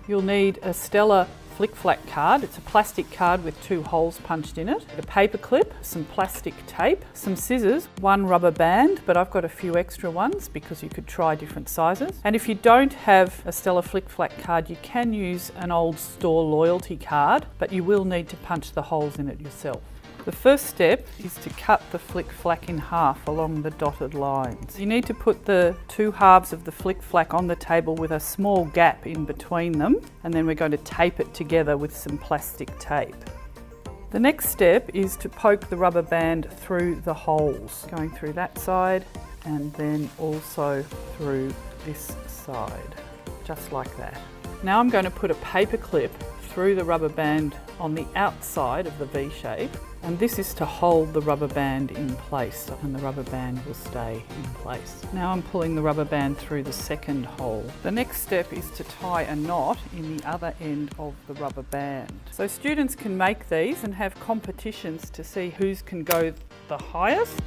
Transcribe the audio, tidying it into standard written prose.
You'll need a STELR Flik card. It's a plastic card with 2 holes punched in it, a paper clip, some plastic tape, some scissors, 1 rubber band, but I've got a few extra ones because you could try different sizes. And if you don't have a STELR Flik card, you can use an old store loyalty card, but you will need to punch the holes in it yourself. The first step is to cut the Flik in half along the dotted lines. You need to put the 2 halves of the Flik on the table with a small gap in between them, and then we're going to tape it together with some plastic tape. The next step is to poke the rubber band through the holes, going through that side and then also through this side, just like that. Now I'm going to put a paper clip through the rubber band on the outside of the V shape, and this is to hold the rubber band in place, and the rubber band will stay in place. Now I'm pulling the rubber band through the second hole. The next step is to tie a knot in the other end of the rubber band. So students can make these and have competitions to see whose can go the highest.